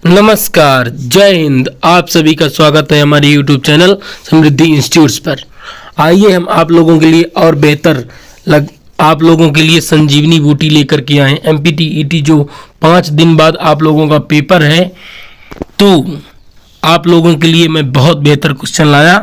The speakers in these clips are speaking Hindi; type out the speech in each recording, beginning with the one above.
नमस्कार, जय हिंद। आप सभी का स्वागत है हमारे YouTube चैनल समृद्धि इंस्टीट्यूट्स पर। आइए हम आप लोगों के लिए और बेहतर आप लोगों के लिए संजीवनी बूटी लेकर के आए। MPTET जो 5 दिन बाद आप लोगों का पेपर है, तो आप लोगों के लिए मैं बहुत बेहतर क्वेश्चन लाया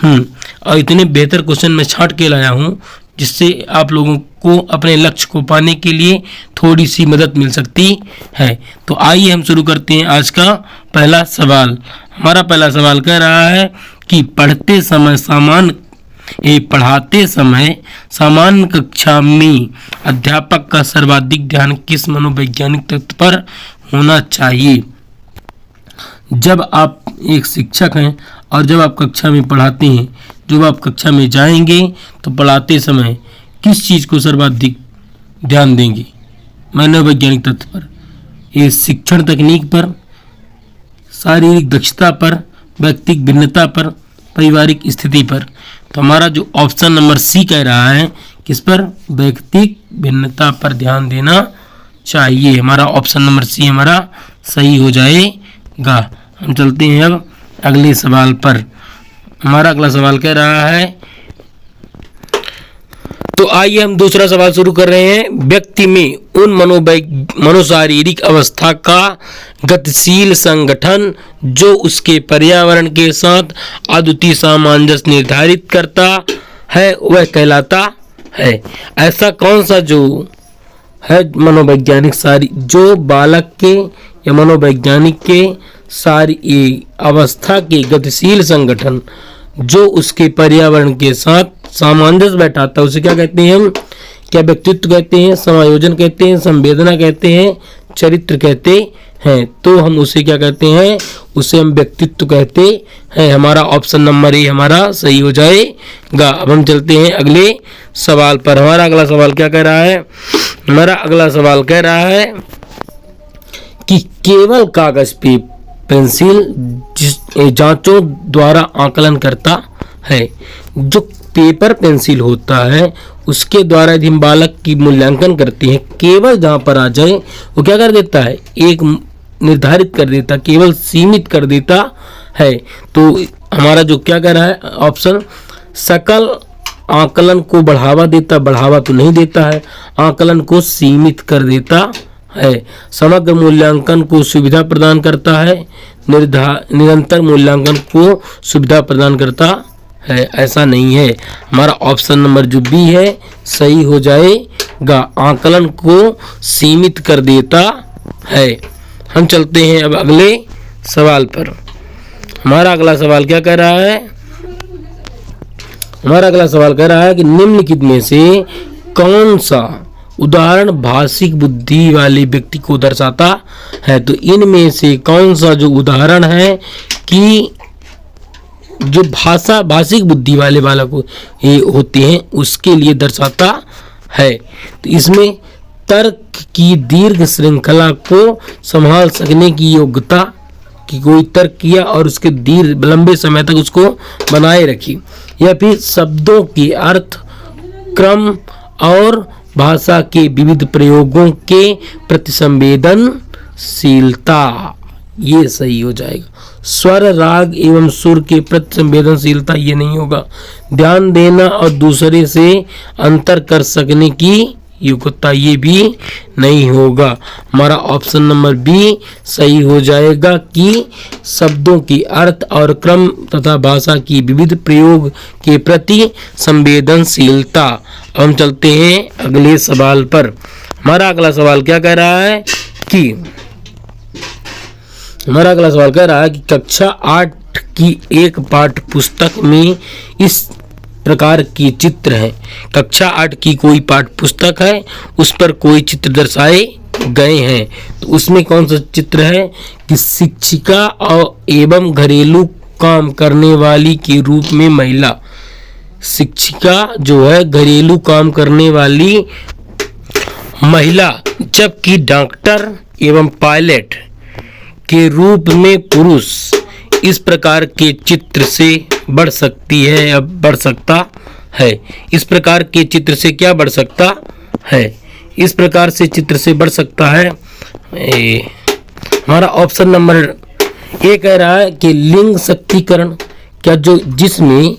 और इतने बेहतर क्वेश्चन मैं छांट के लाया हूँ जिससे आप लोगों को अपने लक्ष्य को पाने के लिए थोड़ी सी मदद मिल सकती है। तो आइए हम शुरू करते हैं आज का पहला सवाल। हमारा पहला सवाल कह रहा है कि पढ़ाते समय सामान्य कक्षा में अध्यापक का सर्वाधिक ध्यान किस मनोवैज्ञानिक तत्व पर होना चाहिए। जब आप एक शिक्षक हैं और जब आप कक्षा में पढ़ाते हैं, जब आप कक्षा में जाएंगे तो पढ़ाते समय किस चीज़ को सर्वाधिक ध्यान देंगे? मनोवैज्ञानिक तत्व पर, ये शिक्षण तकनीक पर, शारीरिक दक्षता पर, व्यक्तिगत भिन्नता पर, पारिवारिक स्थिति पर। तो हमारा जो ऑप्शन नंबर सी कह रहा है किस पर? व्यक्तिगत भिन्नता पर ध्यान देना चाहिए। हमारा ऑप्शन नंबर सी हमारा सही हो जाएगा। हम चलते हैं अब अगले सवाल पर। हमारा अगला सवाल कह रहा है, तो आइए हम दूसरा सवाल शुरू कर रहे हैं। व्यक्ति में उन मनोशारीरिक अवस्था का गतिशील संगठन जो उसके पर्यावरण के साथ अद्वितीय सामंजस्य निर्धारित करता है वह कहलाता है। ऐसा कौन सा जो है मनोवैज्ञानिक जो बालक के या मनोवैज्ञानिक के सारी अवस्था के गतिशील संगठन जो उसके पर्यावरण के साथ सामंजस्य बैठाता है, उसे क्या कहते हैं हम? क्या व्यक्तित्व कहते हैं, समायोजन कहते हैं, संवेदना कहते हैं, चरित्र कहते हैं? तो हम उसे क्या कहते हैं? उसे हम व्यक्तित्व कहते हैं। हमारा ऑप्शन नंबर ए हमारा सही हो जाएगा। अब हम चलते हैं अगले सवाल पर। हमारा अगला सवाल क्या कह रहा है? हमारा अगला सवाल कह रहा है कि केवल कागज पे पेंसिल जांचों द्वारा आकलन करता है। जो पेपर पेंसिल होता है उसके द्वारा यदि हम बालक की मूल्यांकन करते हैं, केवल जहाँ पर आ जाए वो क्या कर देता है? एक निर्धारित कर देता, केवल सीमित कर देता है। तो हमारा जो क्या कह रहा है ऑप्शन, सकल आकलन को बढ़ावा तो नहीं देता है, आकलन को सीमित कर देता है। समग्र मूल्यांकन को सुविधा प्रदान करता है, निरंतर मूल्यांकन को सुविधा प्रदान करता है। ऐसा नहीं है। हमारा ऑप्शन नंबर जो बी है सही हो जाएगा, आकलन को सीमित कर देता है। हम चलते हैं अब अगले सवाल पर। हमारा अगला सवाल क्या कह रहा है? हमारा अगला सवाल कह रहा है कि निम्नलिखित में से कौन सा उदाहरण भाषिक बुद्धि वाले व्यक्ति को दर्शाता है। तो इनमें से कौन सा जो उदाहरण है कि जो भाषिक बुद्धि वाले बालक होते हैं उसके लिए दर्शाता है। तो इसमें तर्क की दीर्घ श्रृंखला को संभाल सकने की योग्यता, कि कोई तर्क किया और उसके लंबे समय तक उसको बनाए रखी, या फिर शब्दों के अर्थ, क्रम और भाषा के विविध प्रयोगों के प्रति संवेदनशीलता, ये सही हो जाएगा। स्वर, राग एवं सुर के प्रति संवेदनशीलता ये नहीं होगा। ध्यान देना और दूसरे से अंतर कर सकने की योग्यता ये भी नहीं होगा। हमारा ऑप्शन नंबर बी सही हो जाएगा कि शब्दों के अर्थ और क्रम तथा भाषा की विविध प्रयोग के प्रति संवेदनशीलता। हम चलते हैं अगले सवाल पर। हमारा अगला सवाल क्या कह रहा है कि कक्षा 8 की एक पाठ्य पुस्तक में इस प्रकार के चित्र हैं। कक्षा 8 की कोई पाठ्य पुस्तक है, उस पर कोई चित्र दर्शाए गए हैं। तो उसमें कौन सा चित्र है कि शिक्षिका और एवं घरेलू काम करने वाली के रूप में महिला, शिक्षिका जो है घरेलू काम करने वाली महिला, जबकि डॉक्टर एवं पायलट के रूप में पुरुष। इस प्रकार के चित्र से बढ़ सकती है या बढ़ सकता है। इस प्रकार के चित्र से क्या बढ़ सकता है? इस प्रकार से चित्र से बढ़ सकता है हमारा ऑप्शन नंबर ए कह रहा है कि लिंग शक्तिकरण, क्या जो जिसमें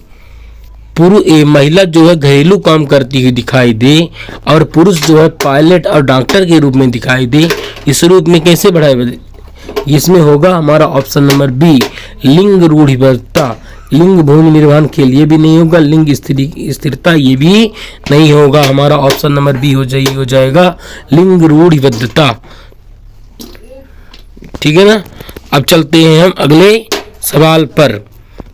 महिला जो है घरेलू काम करती हुई दिखाई दे और पुरुष जो है पायलट और डॉक्टर के रूप में दिखाई दे, इस रूप में कैसे बढ़ाया? इसमें होगा हमारा ऑप्शन नंबर बी लिंग रूढ़िबद्धता। लिंग भूमि निर्माण के लिए भी नहीं होगा, लिंग स्थिरता ये भी नहीं होगा। हमारा ऑप्शन नंबर बी हो जाएगा लिंग रूढ़िबद्धता। ठीक है ना। अब चलते हैं हम अगले सवाल पर।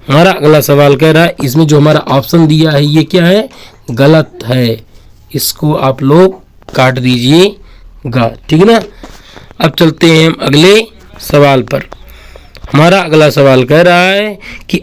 हमारा अगला सवाल कह रहा है, इसमें जो हमारा ऑप्शन दिया है ये क्या है? गलत है, इसको आप लोग काट दीजिएगा। ठीक है ना। अब चलते हैं हम अगले सवाल पर। हमारा अगला सवाल कह रहा है कि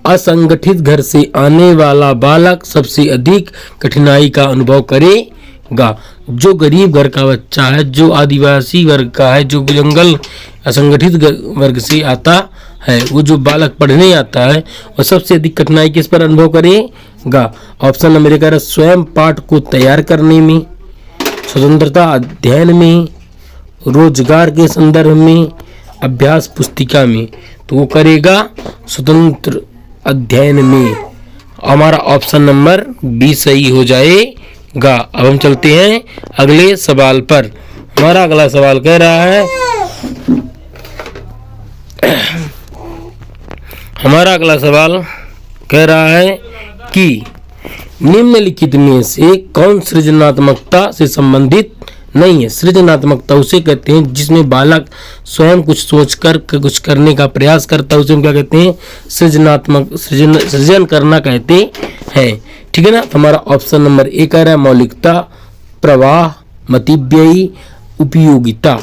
असंगठित घर से आने वाला बालक सबसे अधिक कठिनाई का अनुभव करेगा। जो गरीब घर का बच्चा है, जो आदिवासी वर्ग का है, जो जंगल असंगठित वर्ग से आता है, वो जो बालक पढ़ने आता है, वह सबसे अधिक कठिनाई किस पर अनुभव करेगा? ऑप्शन नंबर कह रहा है स्वयं पाठ को तैयार करने में, स्वतंत्रता अध्ययन में, रोजगार के संदर्भ में, अभ्यास पुस्तिका में। तो वो करेगा स्वतंत्र अध्ययन में। हमारा ऑप्शन नंबर बी सही हो जाएगा। अब हम चलते हैं अगले सवाल पर। हमारा अगला सवाल कह रहा है कि निम्नलिखित में से कौन सृजनात्मकता से संबंधित नहीं है? सृजनात्मकता उसे कहते हैं जिसमें बालक स्वयं कुछ सोचकर कुछ करने का प्रयास करता है, उसे हम क्या कहते हैं? सृजन करना कहते हैं। ठीक है ना। तो हमारा ऑप्शन नंबर ए कह रहा है मौलिकता, प्रवाह, मतिव्ययी, उपयोगिता।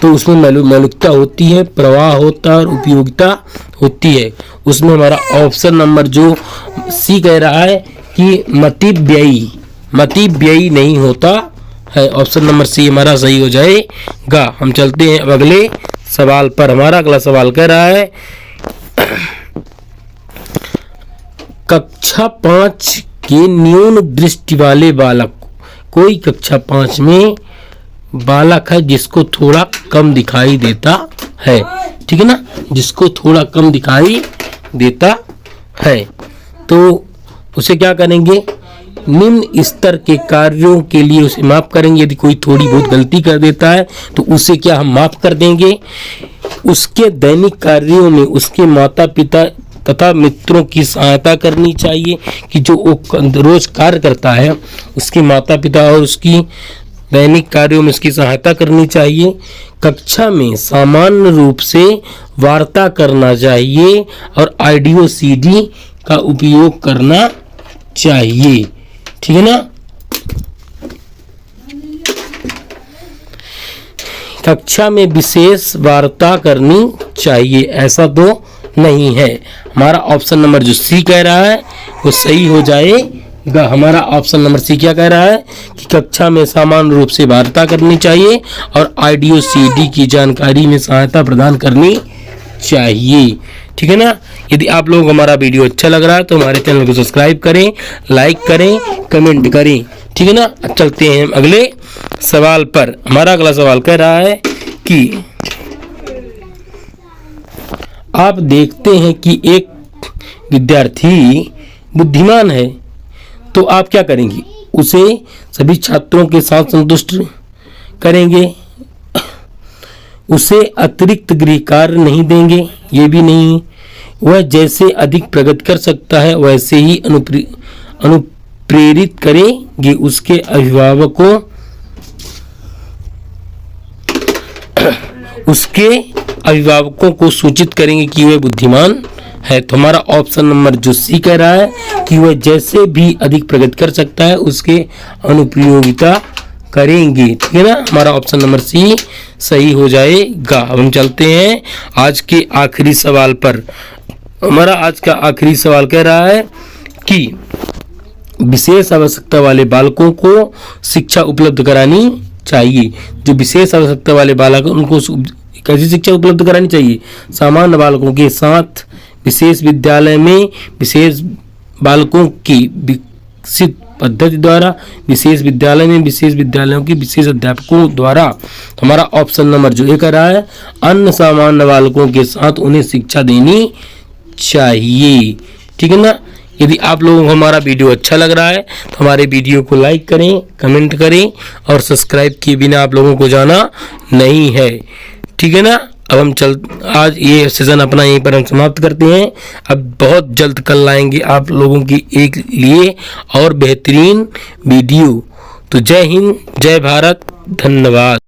तो उसमें मौलिकता होती है, प्रवाह होता है और उपयोगिता होती है। उसमें हमारा ऑप्शन नंबर जो सी कह रहा है कि मतिव्ययी नहीं होता है। ऑप्शन नंबर सी हमारा सही हो जाएगा। हम चलते हैं अब अगले सवाल पर। हमारा अगला सवाल कह रहा है कक्षा 5 के न्यून दृष्टि वाले बालक, कोई कक्षा 5 में बालक है जिसको थोड़ा कम दिखाई देता है। ठीक है ना, जिसको थोड़ा कम दिखाई देता है, तो उसे क्या करेंगे? निम्न स्तर के कार्यों के लिए उसे माफ करेंगे। यदि कोई थोड़ी बहुत गलती कर देता है तो उसे क्या हम माफ कर देंगे? उसके दैनिक कार्यों में उसके माता पिता तथा मित्रों की सहायता करनी चाहिए कि जो वो रोज कार्य करता है, उसके माता पिता और उसकी दैनिक कार्यों में उसकी सहायता करनी चाहिए। कक्षा में सामान्य रूप से वार्ता करना चाहिए और ऑडियो सीडी का उपयोग करना चाहिए। ठीक है ना। कक्षा में विशेष वार्ता करनी चाहिए, ऐसा तो नहीं है। हमारा ऑप्शन नंबर जो सी कह रहा है वो सही हो जाएगा। हमारा ऑप्शन नंबर सी क्या कह रहा है कि कक्षा में सामान्य रूप से वार्ता करनी चाहिए और ऑडियो सीडी की जानकारी में सहायता प्रदान करनी चाहिए। ठीक है ना। यदि आप लोग हमारा वीडियो अच्छा लग रहा है तो हमारे चैनल को सब्सक्राइब करें, लाइक करें, कमेंट करें। ठीक है ना। अब चलते हैं अगले सवाल पर। हमारा अगला सवाल कह रहा है कि आप देखते हैं कि एक विद्यार्थी बुद्धिमान है, तो आप क्या करेंगे? उसे सभी छात्रों के साथ संतुष्ट करेंगे, उसे अतिरिक्त गृह कार्य नहीं देंगे, ये भी नहीं। वह जैसे अधिक प्रगति कर सकता है वैसे ही अनुप्रेरित करेंगे। उसके अभिभावकों को सूचित करेंगे कि वह बुद्धिमान है। तो हमारा ऑप्शन नंबर जो सी कह रहा है कि वह जैसे भी अधिक प्रगति कर सकता है उसके अनुप्रयोगिता करेंगे। ठीक है ना। हमारा ऑप्शन नंबर सी सही हो जाएगा। अब हम चलते हैं आज के आखिरी सवाल पर। हमारा आज का आखिरी सवाल कह रहा है कि विशेष आवश्यकता वाले बालकों को शिक्षा उपलब्ध करानी चाहिए। जो विशेष आवश्यकता वाले बालक उनको कैसी शिक्षा उपलब्ध करानी चाहिए? सामान्य बालकों के साथ विशेष विद्यालय में विशेष बालकों की विकसित पद्धति द्वारा, विशेष विद्यालय में विशेष विद्यालयों के विशेष अध्यापकों द्वारा। हमारा ऑप्शन नंबर जो एक रहा है, अन्य सामान्य बालकों के साथ उन्हें शिक्षा देनी चाहिए। ठीक है ना। यदि आप लोगों को हमारा वीडियो अच्छा लग रहा है तो हमारे वीडियो को लाइक करें, कमेंट करें और सब्सक्राइब किए बिना आप लोगों को जाना नहीं है। ठीक है ना। अब हम आज ये सेशन अपना यहीं पर हम समाप्त करते हैं। अब बहुत जल्द कल लाएंगे आप लोगों की एक लिए और बेहतरीन वीडियो। तो जय हिंद, जय भारत, धन्यवाद।